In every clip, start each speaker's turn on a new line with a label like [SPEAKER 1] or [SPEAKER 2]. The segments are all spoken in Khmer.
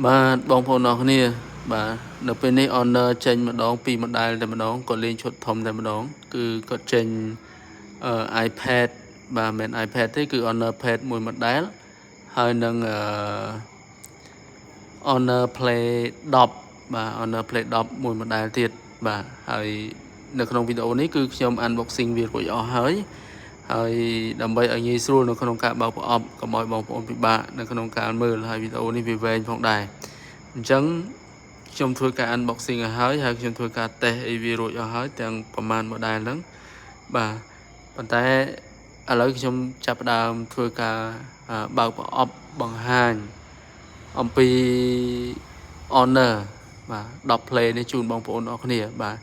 [SPEAKER 1] បាទបងប្អូនអរគ្នាបាទនៅពេលនេះ Honor ចេញម្ដងពីរម៉ូដែលតែម្ដងក៏លេងឈុតធំតែម្ដងគឺគាត់ចេញiPad បាទមិន iPad ទេគឺ Honor Pad មួយម៉ូដែលហើយនឹងHonor Play 10បាទ Honor Play 10មួយម៉ូដែលទៀតបាទហើយនៅក្នុងវីដេអូនេះគឺខ្ញុំ unboxing វារួចអស់ហើយដើម្បីឲ្យងាយស្រួលនៅក្នុងការបើកប្រអប់កុំឲ្យបងប្អូនពិបាកនៅក្នុងការមើលហើយវីដេអូនេះវាវែងផងដែរអញ្ចឹងខ្ញុំធ្វើការ unboxing ឲ្យហើយខ្ញុំធ្វើការ test អីវារួចអស់ហើយទាំងប្រមាណ model ហ្នឹងបាទប៉ុន្តែឥឡូវខ្ញុំចាប់ផ្ដើមធ្វើការបើកប្រអប់បង្ហាញអំពី Honor បាទ10 play នេះជូនបងប្អូនអរគ្នាបាទ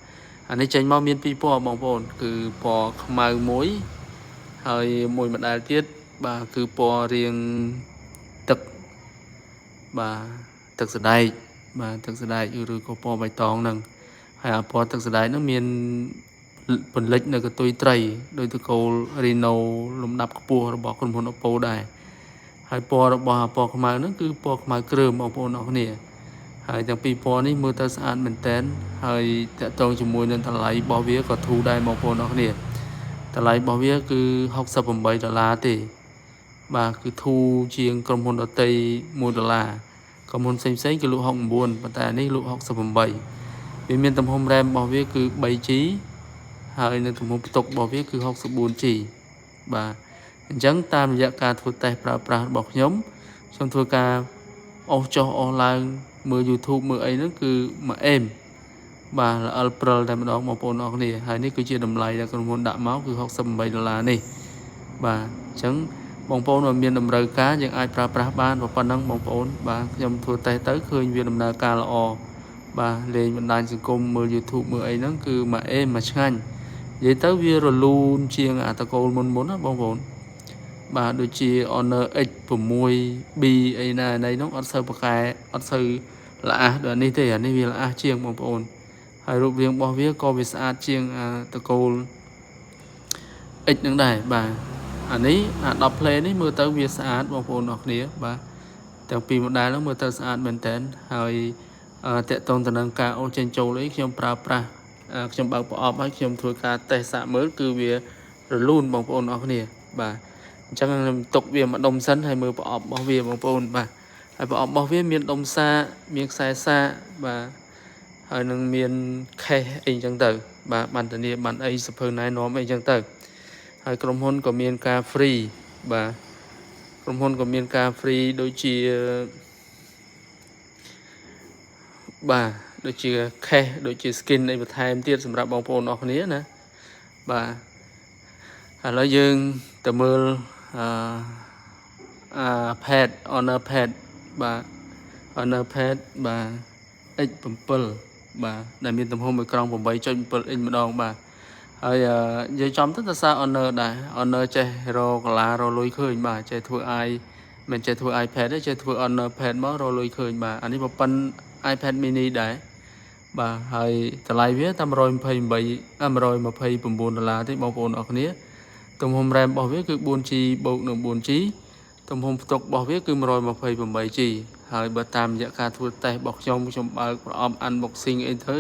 [SPEAKER 1] អានេះចេញមកមានពីរពណ៌បងប្អូនគឺពណ៌ខ្មៅមួយហើយមួយម៉ូដែលទៀតបាទគឺពណ៌រាងទឹកបាទទឹកសដែកបាទទឹកសដែកឬក៏ពណ៌បៃតងហ្នឹងហើយអាពណ៌ទឹកសដែកហ្នឹងមានពន្លិចនៅកតុយត្រីដោយតកូល Reno លំដាប់ខ្ពស់របស់ក្រុមហ៊ុន Oppo ដែរហើយពណ៌របស់ពណ៌ខ្មៅហ្នឹងគឺពណ៌ខ្មៅគ្រើមបងប្អូនអរគ្នាហើយទាំងពីរពណ៌នេះមើលទៅស្អាតមែនតែនហើយតាក់ទងជាមួយនឹងតម្លៃរបស់វាក៏ធូរដែរបងប្អូនអរគ្នាតម្លៃរបស់វាគឺ$68ទេបាទគឺធូរជាងក្រុមហ៊ុនដទៃ$1ក្រុមហ៊ុនផ្សេងគឺលក់69ប៉ុន្តែនេះលក់68វាមានទំហំ RAM របស់វាគឺ 3G ហើយនៅទំហំផ្ទុករបស់វាគឺ 64G បាទអញ្ចឹងតាមរយៈការធ្វើតេស្តប្រើប្រាស់របស់ខ្ញុំធ្វើការអូសចុះអូសឡើងមើល YouTube មើលអីហ្នឹងគឺមួយអេមបាទល្អិលព្រិលតែម្ដងបងប្អូនអរគ្នាហើយនេះគឺជាតម្លៃដែលក្រុមហ៊ុនដាក់មកគឺ$68នេះបាទអញ្ចឹងបងប្អូនបើមានតម្រូវការយើងអាចប្រើប្រាស់បានប៉ុណ្ណឹងបងប្អូនបាទខ្ញុំធ្វើតេស្តទៅឃើញវាដំណើរការល្អបាទលេងបណ្ដាញសង្គមមើល YouTube មើលអីហ្នឹងគឺមួយអេមមួយឆ្ងាញ់និយាយទៅវារលូនជាងអាតកូលមុនណាបងប្អូនបាទដូចជា Honor X6B អីណានេះនោះអត់សូវប្រកែអត់សូវល្អះដូចនេះទេអានេះវាល្អះជាងបងប្អូនហើយរូបរាងរបស់វាក៏វាស្អាតជាងតកូល X នឹងដែរបាទអានេះ10 play នេះមើលទៅវាស្អាតបងប្អូនអរគ្នាបាទទាំងពីរ model ហ្នឹងមើលទៅស្អាតមែនតើហើយតាក់ទងទៅនឹងការអូសចេញចូលអីខ្ញុំប្រើប្រាស់ខ្ញុំបើកប្រអប់ហើយខ្ញុំធ្វើការតេស្តសាកមើលគឺវារលូនបងប្អូនអរគ្នាបាទអញ្ចឹងខ្ញុំទុកវាមួយដុំសិនហើយមើលប្រអប់របស់វាបងប្អូនបាទហើយប្រអប់របស់វាមានដុំសាកមានខ្សែសាកបាទហើយនឹងមានខេសអីអញ្ចឹងទៅបាទបានធានាបានអីសភៅណែនាំអីអញ្ចឹងទៅហើយក្រុមហ៊ុនក៏មានការ free បាទក្រុមហ៊ុនក៏មានការ free ដូចជាបាទដូចជា cache ដូចជា skin អីបន្ថែមទៀតសម្រាប់បងប្អូនអរគ្នាណាបាទឥឡូវយើងទៅមើលpad Honor Pad បាទ Honor Pad បាទ X7 បាទដែលមានទំហំអេក្រង់ 8.7 inch ម្ដងបាទហើយនិយាយចំទៅសារ Honor ដែរ Honor ចេះរកកាឡារលុយឃើញបាទចេះធ្វើមិនចេះធ្វើ iPad ទេចេះធ្វើ Honor Pad មករលុយឃើញបាទអានេះប្រព័ន្ធ iPad mini ដែរបាទហើយតម្លៃវាតែ$129ទេបងប្អូនអរគ្នាទំហំ RAM របស់វាគឺ 4G បូកនឹង 4G ទំហំផ្ទុករបស់វាគឺ 128G ហើយបើតាមរយៈការធ្វើតេស្តរបស់ខ្ញុំបើកប្រអប់ unboxing អីទៅ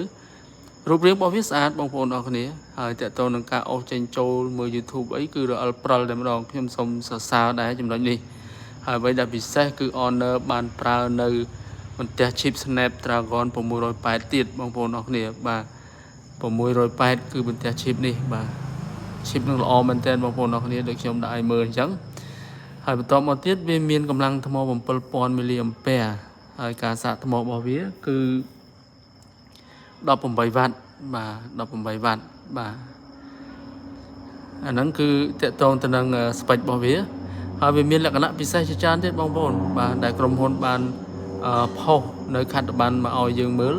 [SPEAKER 1] រូបរាងរបស់វាស្អាតបងប្អូនអរគ្នាហើយតើតើនឹងការអូសចេញចូលមើល YouTube អីគឺរអិលព្រិលតែម្ដងខ្ញុំសូមសរសើរដែរចំណុចនេះហើយអ្វីដែលពិសេសគឺ Honor បានប្រើនៅបន្ទះ chip Snapdragon 680ទៀតបងប្អូនអរគ្នាបាទ680គឺបន្ទះ chip នេះបាទ chip នឹងល្អមែនទែនបងប្អូនអរគ្នាដូចខ្ញុំដាក់ឲ្យមើលអញ្ចឹងហើយបន្តមកទៀតវាមានកម្លាំងថ្ម 7000 មីលីអាំពែហើយការសាកថ្មរបស់វាគឺ18 វ៉ាត់បាទ18 វ៉ាត់បាទអាហ្នឹងគឺតកតងទៅនឹង spec របស់វាហើយវាមានលក្ខណៈពិសេសជាច្រើនទៀតបងប្អូនបាទដែលក្រុមហ៊ុនបានផុសនៅខត្តប័ណ្ណមកឲ្យយើងមើល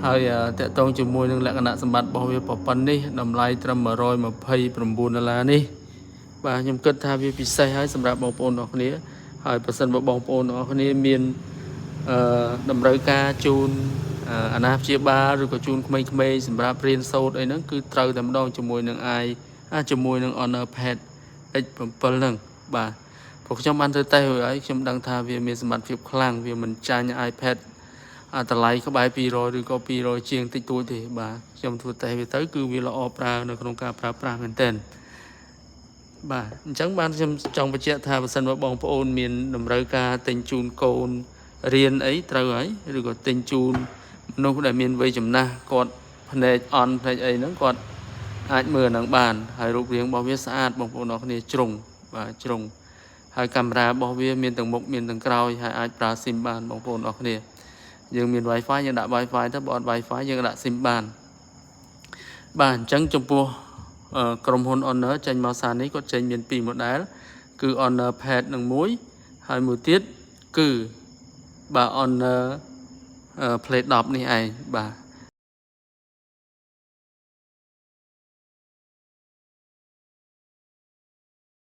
[SPEAKER 1] ហើយតកតងជាមួយនឹងលក្ខណៈសម្បត្តិរបស់វាប៉ុណ្ណេះតម្លៃត្រឹម$129នេះបាទខ្ញុំគិតថាវាពិសេសហើយសម្រាប់បងប្អូនអរគ្នាហើយប្រសិនបើបងប្អូនអរគ្នាមានតម្រូវការជូនអាណាព្យាបាលឬក៏ជូនក្មេងៗសម្រាប់រៀនសូត្រអីហ្នឹងគឺត្រូវតែម្ដងជាមួយនឹងជាមួយនឹង Honor Pad X7 ហ្នឹងបាទ ព្រោះខ្ញុំបានទៅតេស្តហើយខ្ញុំដឹងថាវាមានសមត្ថភាពខ្លាំងវាមិនចាញ់ iPad តម្លៃក្បែរ200ឬក៏200ជាងតិចតួចទេបាទខ្ញុំធ្វើតេស្តវាទៅគឺវាល្អប្រើនៅក្នុងការប្រើប្រាស់មែនទែនបាទអញ្ចឹងបានខ្ញុំចង់បញ្ជាក់ថាបើសិនបើបងប្អូនមានតម្រូវការទិញជូនកូនរៀនអីត្រូវហើយឬក៏ទិញជូនមនុស្សដែលមានវ័យចំណាស់គាត់ភ្នែកអន់ភ្នែកអីហ្នឹងគាត់អាចមើលហ្នឹងបានហើយរូបរាងរបស់វាស្អាតបងប្អូនអរគ្នាជ្រុងបាទជ្រុងហើយកាមេរ៉ារបស់វាមានទាំងមុខមានទាំងក្រោយហើយអាចប្រើ SIM បានបងប្អូនអរគ្នាយើងមាន Wi-Fi យើងដាក់ Wi-Fi ទៅបើអត់ Wi-Fi យើងដាក់ SIM បានបាទអញ្ចឹងចំពោះក្រុមហ៊ុន Honor ចេញមកសារនេះគាត់ចេញមាន2 model គឺ Honor Pad នឹងមួយហើយមួយទៀតគឺបាទ Honor Play 10នេះឯងបាទ